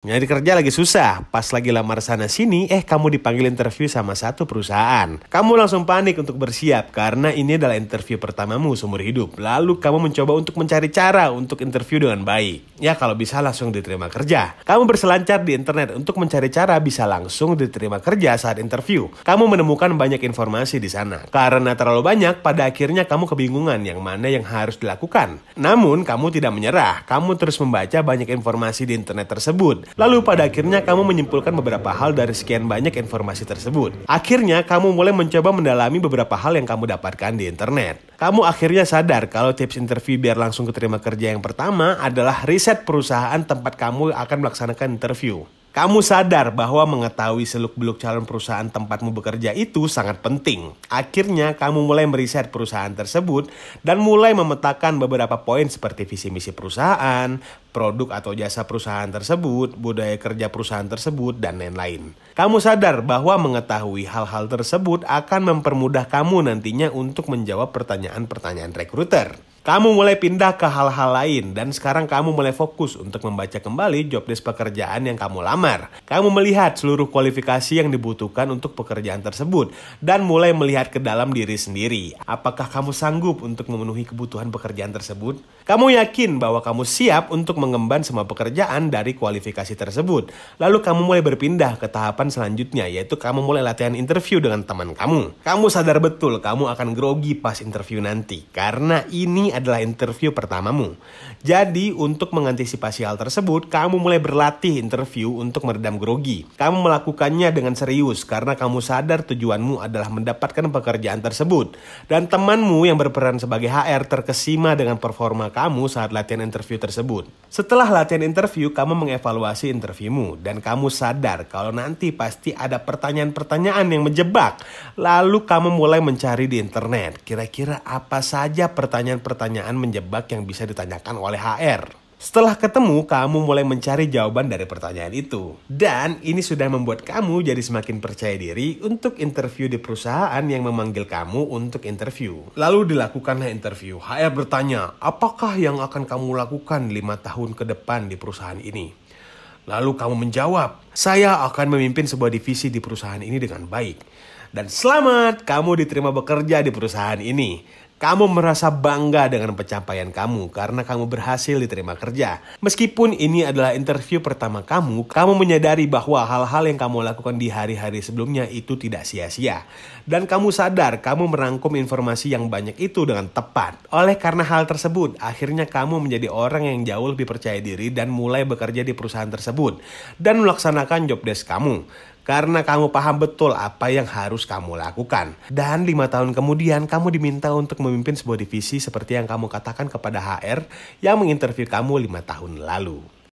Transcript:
Nyari kerja lagi susah, pas lagi lamar sana sini, kamu dipanggil interview sama satu perusahaan. Kamu langsung panik untuk bersiap karena ini adalah interview pertamamu seumur hidup. Lalu kamu mencoba untuk mencari cara untuk interview dengan baik. Ya kalau bisa langsung diterima kerja. Kamu berselancar di internet untuk mencari cara bisa langsung diterima kerja saat interview. Kamu menemukan banyak informasi di sana. Karena terlalu banyak, pada akhirnya kamu kebingungan yang mana yang harus dilakukan. Namun kamu tidak menyerah, kamu terus membaca banyak informasi di internet tersebut. Lalu pada akhirnya kamu menyimpulkan beberapa hal dari sekian banyak informasi tersebut. Akhirnya kamu mulai mencoba mendalami beberapa hal yang kamu dapatkan di internet. Kamu akhirnya sadar kalau tips interview biar langsung keterima kerja yang pertama adalah riset perusahaan tempat kamu akan melaksanakan interview. Kamu sadar bahwa mengetahui seluk-beluk calon perusahaan tempatmu bekerja itu sangat penting. Akhirnya kamu mulai meriset perusahaan tersebut dan mulai memetakan beberapa poin seperti visi misi perusahaan, produk atau jasa perusahaan tersebut, budaya kerja perusahaan tersebut, dan lain-lain. Kamu sadar bahwa mengetahui hal-hal tersebut akan mempermudah kamu nantinya untuk menjawab pertanyaan-pertanyaan rekruter. Kamu mulai pindah ke hal-hal lain dan sekarang kamu mulai fokus untuk membaca kembali job desk pekerjaan yang kamu lamar. Kamu melihat seluruh kualifikasi yang dibutuhkan untuk pekerjaan tersebut dan mulai melihat ke dalam diri sendiri. Apakah kamu sanggup untuk memenuhi kebutuhan pekerjaan tersebut? Kamu yakin bahwa kamu siap untuk mengemban semua pekerjaan dari kualifikasi tersebut. Lalu kamu mulai berpindah ke tahapan selanjutnya, yaitu kamu mulai latihan interview dengan teman kamu. Kamu sadar betul kamu akan grogi pas interview nanti karena ini adalah interview pertamamu. Jadi untuk mengantisipasi hal tersebut, kamu mulai berlatih interview untuk meredam grogi. Kamu melakukannya dengan serius karena kamu sadar tujuanmu adalah mendapatkan pekerjaan tersebut. Dan temanmu yang berperan sebagai HR terkesima dengan performa kamu saat latihan interview tersebut. Setelah latihan interview, kamu mengevaluasi interviewmu dan kamu sadar kalau nanti pasti ada pertanyaan-pertanyaan yang menjebak. Lalu kamu mulai mencari di internet, kira-kira apa saja pertanyaan-pertanyaan menjebak yang bisa ditanyakan oleh HR. Setelah ketemu, kamu mulai mencari jawaban dari pertanyaan itu. Dan ini sudah membuat kamu jadi semakin percaya diri untuk interview di perusahaan yang memanggil kamu untuk interview. Lalu dilakukanlah interview. HR bertanya, apakah yang akan kamu lakukan 5 tahun ke depan di perusahaan ini? Lalu kamu menjawab, saya akan memimpin sebuah divisi di perusahaan ini dengan baik. Dan selamat, kamu diterima bekerja di perusahaan ini. Kamu merasa bangga dengan pencapaian kamu karena kamu berhasil diterima kerja. Meskipun ini adalah interview pertama kamu menyadari bahwa hal-hal yang kamu lakukan di hari-hari sebelumnya itu tidak sia-sia. Dan kamu sadar kamu merangkum informasi yang banyak itu dengan tepat. Oleh karena hal tersebut, akhirnya kamu menjadi orang yang jauh lebih percaya diri dan mulai bekerja di perusahaan tersebut. Dan melaksanakan job desk kamu. Karena kamu paham betul apa yang harus kamu lakukan. Dan 5 tahun kemudian kamu diminta untuk memimpin sebuah divisi seperti yang kamu katakan kepada HR yang menginterview kamu 5 tahun lalu.